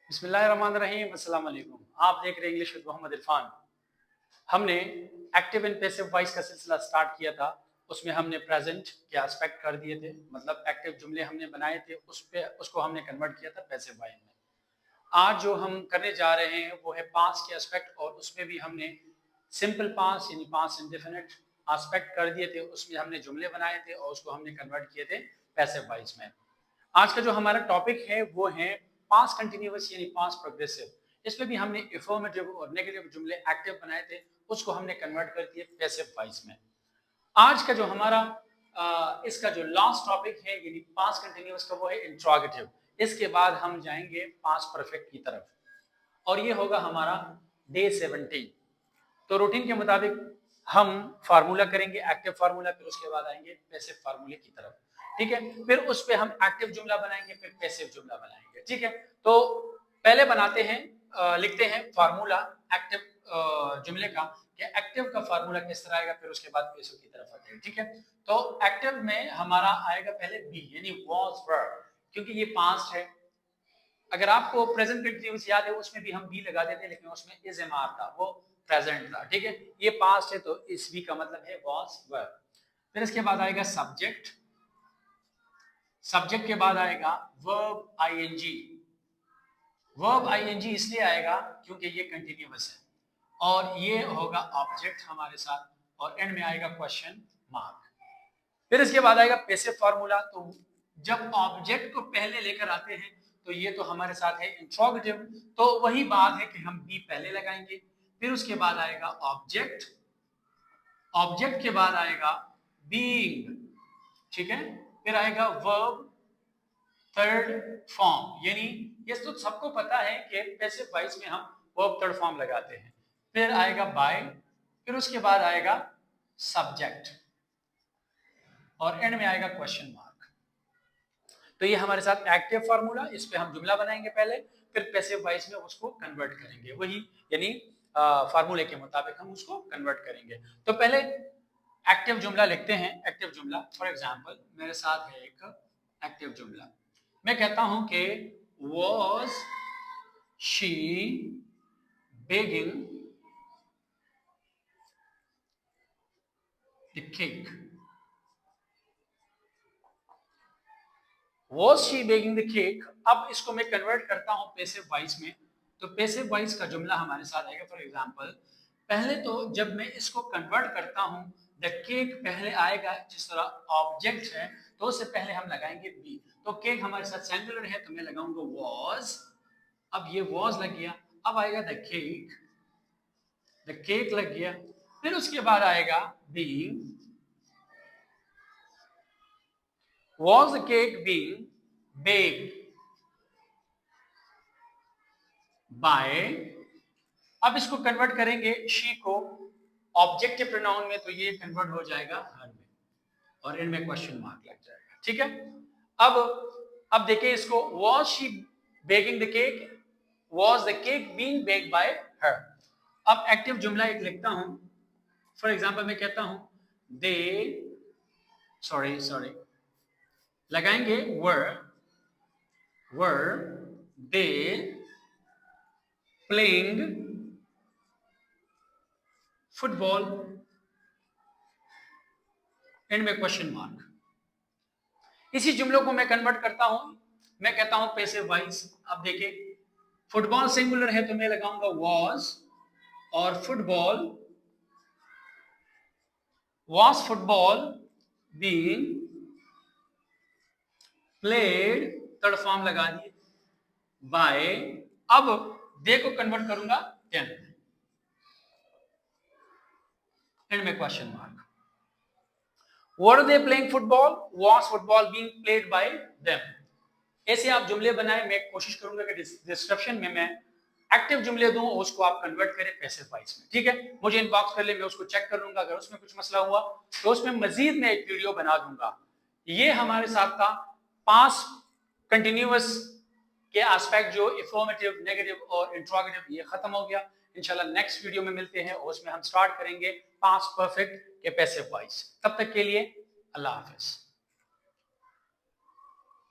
बिस्मिल्लाहिर्रहमानिर्रहीम, अस्सलाम वालेकुम। आप देख रहे हैं इंग्लिश विद मोहम्मद इरफान। हमने एक्टिव एंड पैसिव वॉइस का सिलसिला स्टार्ट किया था। उसमें हमने प्रेजेंट के एस्पेक्ट कर दिए थे, मतलब एक्टिव जुमले हमने बनाए थे, उसको हमने कन्वर्ट किया था पैसिव वॉइस में। आज जो हम करने जा रहे हैं वो है पास्ट के एस्पेक्ट, और उसमें भी हमने सिंपल पास्ट यानी पास्ट इंडेफिनिट एस्पेक्ट कर दिए थे। उसमें हमने जुमले बनाए थे और उसको हमने कन्वर्ट किए थे पैसिव वॉइस में। आज का जो हमारा टॉपिक है वो है पास्ट कंटिन्यूअस यानी पास्ट प्रोग्रेसिव। इसमें भी हमने अफर्मेटिव और नेगेटिव जुमले एक्टिव बनाए थे, उसको हमने कन्वर्ट कर दिए पैसिव वॉइस में। आज का जो हमारा इसका जो लास्ट टॉपिक है यानी पास्ट कंटिन्यूअस का, वो है इंट्रोगेटिव। इसके बाद हम जाएंगे पास्ट परफेक्ट की तरफ, और ये होगा हमारा डे 17। तो रूटीन के मुताबिक हम फार्मूला करेंगे, एक्टिव फार्मूला, फिर उसके बाद आएंगे पैसिव फार्मूले की तरफ। ठीक है, फिर उस पे हम एक्टिव जुमला बनाएंगे, फिर पैसिव जुमला बनाएंगे। ठीक है, तो पहले बनाते हैं, लिखते हैं फार्मूला एक्टिव जुमले का, कि एक्टिव का फार्मूला किस तरह आएगा, फिर उसके बाद पैसिव की तरफ आते हैं। ठीक है, तो एक्टिव में हमारा आएगा पहले बी यानी वाज वर, क्योंकि ये पास्ट है। अगर आपको प्रेजेंट कंटिन्यूअस याद है, उसमें भी हम बी लगा देते हैं, लेकिन उसमें इज एम आर था, वो प्रेजेंट था। ठीक है, ये पास्ट है तो इस बी का मतलब है वाज वर। फिर इसके बाद आएगा सब्जेक्ट, सब्जेक्ट के बाद आएगा वर्ब आईएनजी। वर्ब आईएनजी इसलिए आएगा क्योंकि ये कंटिन्यूअस है, और ये होगा ऑब्जेक्ट हमारे साथ, और एंड में आएगा क्वेश्चन मार्क। फिर इसके बाद आएगा पैसिव फार्मूला। तो जब ऑब्जेक्ट को पहले लेकर आते हैं तो ये तो हमारे साथ है इंट्रोगेटिव, तो वही बात है कि हम बी पहले लगाएंगे। फिर उसके बाद आएगा ऑब्जेक्ट, ऑब्जेक्ट के बाद आएगा बीइंग। ठीक है, फिर आएगा वर्ब थर्ड फॉर्म, यानी ये तो सबको पता है कि पैसिव वॉइस में हम वर्ब थर्ड फॉर्म लगाते हैं। फिर आएगा बाय, फिर उसके बाद आएगा सब्जेक्ट, और एंड में आएगा क्वेश्चन मार्क। तो ये हमारे साथ एक्टिव फार्मूला, इस पे हम जुमला बनाएंगे पहले, फिर पैसिव वॉइस में उसको कन्वर्ट करेंगे, वही यानी फार्मूले के मुताबिक हम उसको कन्वर्ट करेंगे। तो पहले एक्टिव जुमला लिखते हैं। एक्टिव जुमला, फॉर एग्जांपल मेरे साथ है एक एक्टिव जुमला। मैं कहता हूं कि was she baking the cake? Was she baking the cake? अब इसको मैं कन्वर्ट करता हूं पैसिव वॉइस में, तो पैसिव वॉइस का जुमला हमारे साथ आएगा। फॉर एग्जांपल, पहले तो जब मैं इसको कन्वर्ट करता हूं, द केक पहले आएगा, जिस तरह ऑब्जेक्ट है तो उससे पहले हम लगाएंगे बी। तो केक हमारे साथ सिंगुलर है तो मैं लगाऊंगा was, अब ये was लग गया। अब आएगा द केक लग गया। फिर उसके बाद आएगा being, was the cake being baked by, अब इसको कन्वर्ट करेंगे शी को ऑब्जेक्टिव प्रोनाउन में, तो ये कन्वर्ट हो जाएगा हर में, और इनमें क्वेश्चन मार्क लग जाएगा। ठीक है, अब देखिए इसको, was she baking the cake, was the cake being baked by her। अब एक्टिव जुमला एक लिखता हूं। फॉर एग्जांपल मैं कहता हूं दे, सॉरी लगाएंगे were they playing football, and में क्वेश्चन मार्क। इसी जुमलों को मैं कन्वर्ट करता हूं, मैं कहता हूं पैसिव वॉइस। अब देखिए, फुटबॉल सिंगुलर है तो मैं लगाऊंगा was, और football being played, third form लगा दिए, by, अब दे को कन्वर्ट करूंगा then, एंड में question mark. Were they playing football? Was football being played by them? ऐसे आप जुमले बनाएं। मैं कोशिश करूंगा कि डिस्क्रिप्शन में मैं एक्टिव जुमले दूं, उसको आप कन्वर्ट करें पैसिव वॉइस में। ठीक है, मुझे इनबॉक्स कर ले, मैं उसको चेक कर लूंगा। अगर उसमें कुछ मसला हुआ तो उसमें मजीद मैं एक वीडियो बना दूंगा। ये हमारे साथ था पास्ट कंटिन्यूअस के एस्पेक्ट, जो अफर्मेटिव, नेगेटिव और इंट्रोगेटिव, ये खत्म हो गया। इंशाल्लाह नेक्स्ट वीडियो में मिलते हैं, और उसमें हम स्टार्ट करेंगे पास्ट परफेक्ट के पैसिव वॉइस। तब तक के लिए अल्लाह हाफिज।